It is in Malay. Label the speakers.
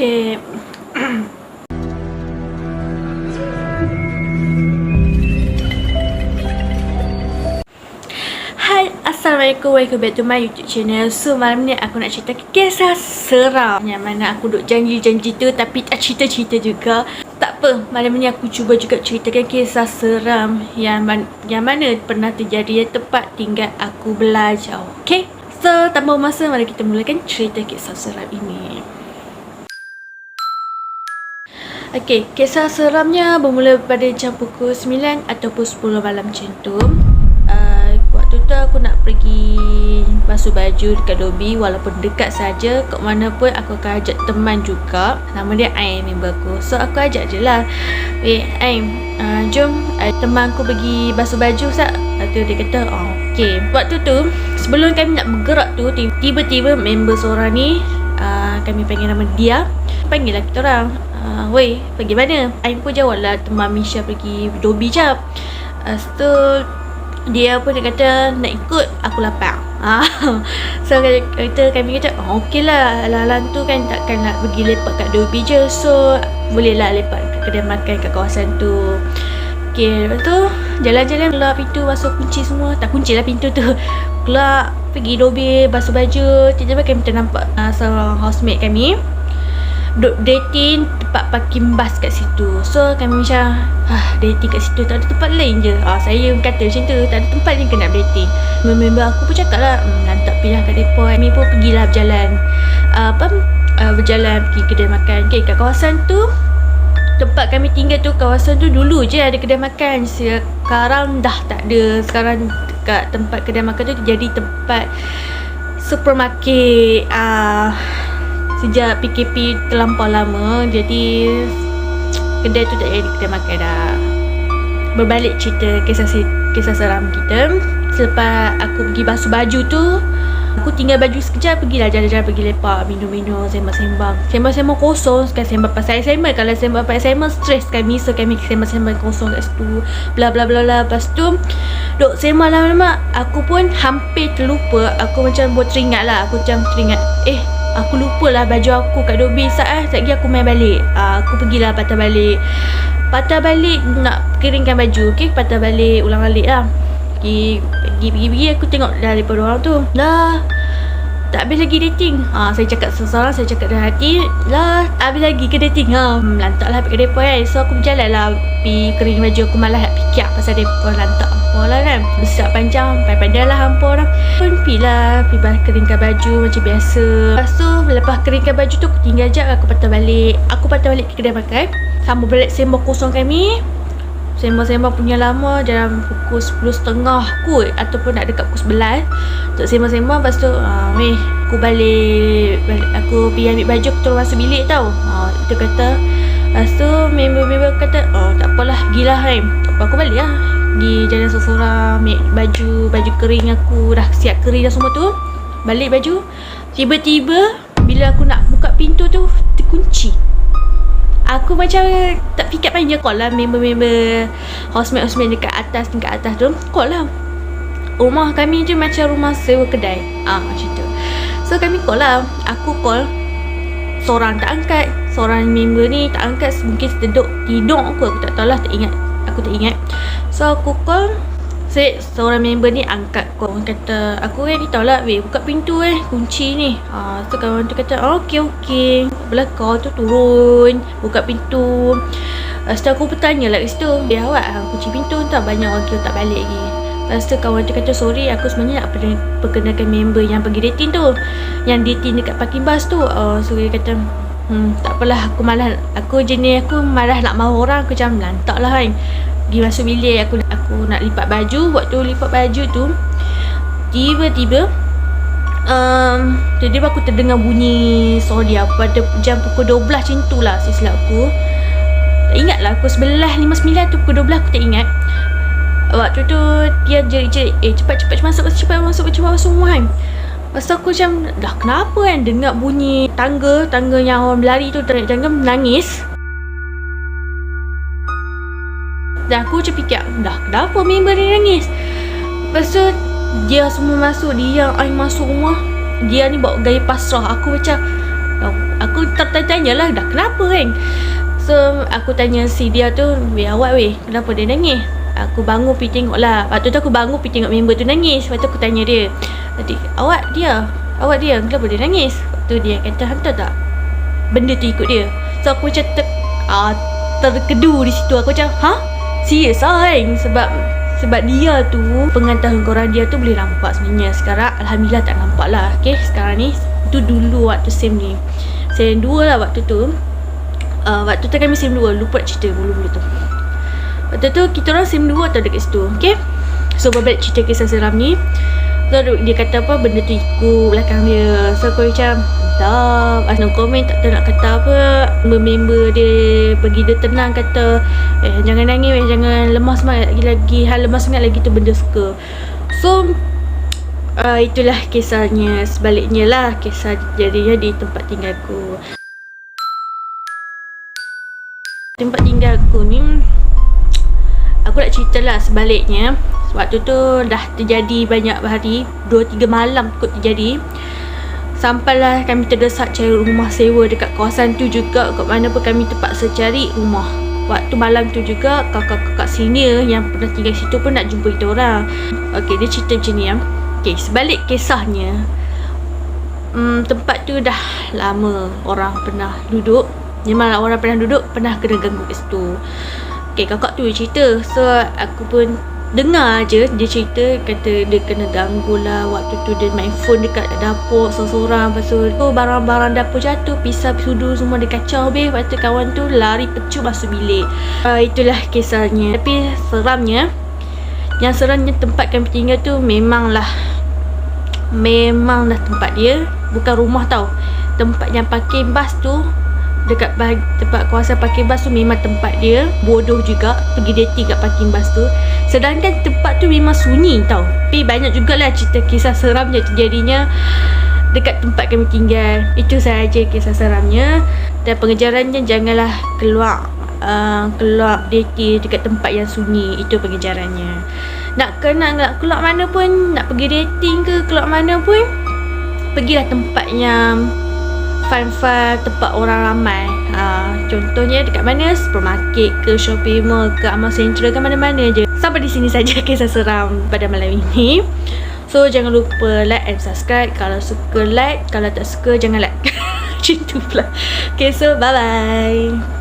Speaker 1: Okay. Hai, Assalamualaikum, welcome back to my YouTube channel. So malam ni aku nak cerita kisah seram yang mana aku duk janji-janji tu tapi tak cerita-cerita juga. Tak apa, malam ni aku cuba juga ceritakan kisah seram yang mana pernah terjadi di tempat tinggal aku belajar. Okay, so tanpa masa, mari kita mulakan cerita kisah seram ini. Okay, kisah seramnya bermula pada jam pukul 9 ataupun 10 malam macam tu. Waktu tu aku nak pergi basuh baju dekat lobi, walaupun dekat saja. Kat mana pun aku akan ajak teman juga. Nama dia Aim, member aku. So aku ajak je lah, Aim, jom teman aku pergi basuh baju sat. Lepas tu dia kata, okay. Waktu tu sebelum kami nak bergerak tu, tiba-tiba member seorang ni, kami panggil nama dia, panggil lah kita orang, weh, pergi mana? Aim pun jawab lah, teman Misha pergi lobi jap. Lepas tu dia pun dia kata nak ikut, aku lapar. So kami kata okey lah, alang-alang tu kan takkan nak pergi lepak kat lobi je, so boleh lah lepak kat kedai makan kat kawasan tu. Okay, lepas tu jalan-jalan keluar pintu, basuh kunci semua. Tak kunci lah pintu tu, keluar pergi lobi basuh baju. Tiba-tiba kami ternampak seorang housemate kami duk dating tempat parking bas kat situ. So kami macam dating kat situ, tak ada tempat lain je. Saya kata macam tu, tak ada tempat lain ke nak dating. Member aku pun cakap lah, lantak pindah kat depan. Kami pun pergilah berjalan, berjalan pergi kedai makan. Okay, kat kawasan tu, tempat kami tinggal tu, kawasan tu dulu je ada kedai makan. Sekarang dah tak ada. Sekarang dekat tempat kedai makan tu jadi tempat supermarket. Sejak PKP terlampau lama, jadi kedai tu tak jadi kedai makan dah. Berbalik cerita kisah seram kita. Selepas aku pergi basuh baju tu, aku tinggal baju sekejap, pergilah jalan-jalan, pergi lepak, minum-minum, sembang-sembang. Sembang-sembang kosong, sekarang sembang pasal assignment. Kalau sembang pasal assignment, stress kami. So kami sembang-sembang kosong kat situ, bla bla bla bla. Lepas tu duk sembang lama-lama, aku pun hampir terlupa. Aku macam buat teringat lah, aku macam teringat, aku lupa lah baju aku kat lobi. Sekejap lagi aku main balik. Aku pergilah patah balik nak keringkan baju. Okay, patah balik, ulang balik lah. Pergi aku tengok dah daripada orang tu, dah tak habis lagi dating. Saya cakap seseorang, saya cakap dalam hati, lah habis lagi ke dating. Lantak lah pergi depan kan. So aku berjalan lah pergi kering baju. Aku malah nak fikir pasal depan lantak hampa lah kan, besar panjang, pandai lah hampa orang. Pun pergi keringkan baju macam biasa. Lepas tu lepas keringkan baju tu, aku tinggal jap, aku patah balik ke kedai makan. Sambung balik sembang kosong kami. Sembang-sembang punya lama, dalam pukul 10.30 kot, ataupun nak dekat pukul 11 untuk sembang-sembang. Lepas tu aku balik, aku pergi ambil baju, aku terus masuk bilik tau. Dia kata, lepas tu member kata, tak apalah, pergilah kan. Tak apa, aku balik lah, pergi jalan seorang-seorang, ambil baju kering aku, dah siap kering dah semua tu. Balik baju, tiba-tiba bila aku nak buka pintu tu, terkunci. Aku macam tak fikir panjang, call lah member-member housemate dekat atas tu. Call lah, rumah kami je macam rumah sewa kedai, macam tu. So kami call lah, aku call, seorang tak angkat, seorang member ni tak angkat. Mungkin tidur aku tak tahulah, aku tak ingat. So aku call, seorang member ni angkat call. Orang kata, aku kan ni tahulah, buka pintu kunci ni. So kawan tu kata, okey. Belakang tu turun, buka pintu. Setelah aku bertanya lah kat situ, awak kunci pintu tak, banyak orang kira tak balik lagi. Lepas tu kawan tu kata, sorry, aku sebenarnya nak perkenalkan member yang pergi dating tu, yang dating dekat parking bus tu. So dia kata, tak apalah, aku malah nak mahu orang. Aku macam lantak lah kan, pergi masuk bilik. Aku nak lipat baju. Waktu lipat baju tu, tiba-tiba aku terdengar bunyi suara dia pada jam pukul 12 macam tu lah, silap aku. Tak ingat lah, pukul 11.59 tu, pukul 12 aku tak ingat. Waktu tu dia jerit-jerit, cepat masuk semua kan. Lepas tu aku macam, dah kenapa kan, dengar bunyi tangga yang orang berlari tu, tangga menangis. Dan aku macam fikir, dah kenapa member ni nangis. Lepas tu dia semua masuk, dia yang masuk rumah, dia ni bawa gaya pasrah. Aku macam, aku tertanya lah dah kenapa kan. So aku tanya si dia tu, awak kenapa dia nangis? Aku bangun pergi tengok lah. Waktu tu aku bangun pergi tengok member tu nangis. Lepas tu aku tanya dia, awak dia kenapa dia nangis? Waktu dia kata, hantar tak benda tu ikut dia. So aku macam terkedu di situ. Aku macam serius kan. Sebab dia tu pengetahuan korang dia tu boleh nampak sebenarnya. Sekarang alhamdulillah tak nampak lah. Okay, sekarang ni tu dulu waktu SEM 2 lah waktu tu. Waktu tu kami SEM 2. Lupa nak cerita mula-mula tu. Waktu tu kita orang SEM 2 atau dekat situ. Okay, so berbalik cerita kisah seram ni. So dia kata apa, benda tu ikut belakang dia. So aku macam tak no komen, tak tahu nak kata apa. Member dia bagi dia tenang, kata jangan nangis, jangan lemah semangat lagi. Hal lemah semangat lagi tu benda suka. So itulah kisahnya. Sebaliknya lah kisah jadinya di tempat tinggalku. Tempat tinggalku ni, aku nak cerita lah sebaliknya. Waktu tu dah terjadi banyak hari, 2-3 malam kot terjadi. Sampailah kami terdesak cari rumah sewa dekat kawasan tu juga. Kat mana pun kami terpaksa cari rumah. Waktu malam tu juga kakak-kakak senior yang pernah tinggal situ pun nak jumpa kita orang. Okay, dia cerita macam ni ya. Okay, sebalik kisahnya, tempat tu dah lama orang pernah duduk. Memang orang pernah duduk, pernah kena ganggu kat situ. Okay, kakak tu cerita. So aku pun dengar je dia cerita, kata dia kena ganggu lah. Waktu tu dia main phone dekat dapur seorang-seorang. Lepas tu barang-barang dapur jatuh, pisau, sudu semua dia kacau habis. Lepas tu kawan tu lari pecut masuk bilik. Itulah kisahnya. Tapi seramnya, yang seramnya tempat kami tinggal tu memanglah tempat dia. Bukan rumah tau. Tempat yang parking bas tu, dekat tempat kawasan parking bas tu memang tempat dia. Bodoh juga pergi dating kat parking bas tu. Sedangkan tempat tu memang sunyi tau. Tapi banyak jugalah cerita kisah seram yang terjadinya dekat tempat kami tinggal. Itu sahaja kisah seramnya. Dan pengejarannya, janganlah keluar dating dekat tempat yang sunyi. Itu pengejarannya. Nak keluar mana pun, nak pergi dating ke keluar mana pun, pergilah tempat yang fun-fun, tempat orang ramai. Contohnya dekat mana? Supermarket ke, shopping mall ke, Amal Central ke, mana-mana je. Sampai di sini saja kisah seram pada malam ini. So jangan lupa like and subscribe. Kalau suka like, kalau tak suka jangan like. Macam tu pula. Okay, so bye bye.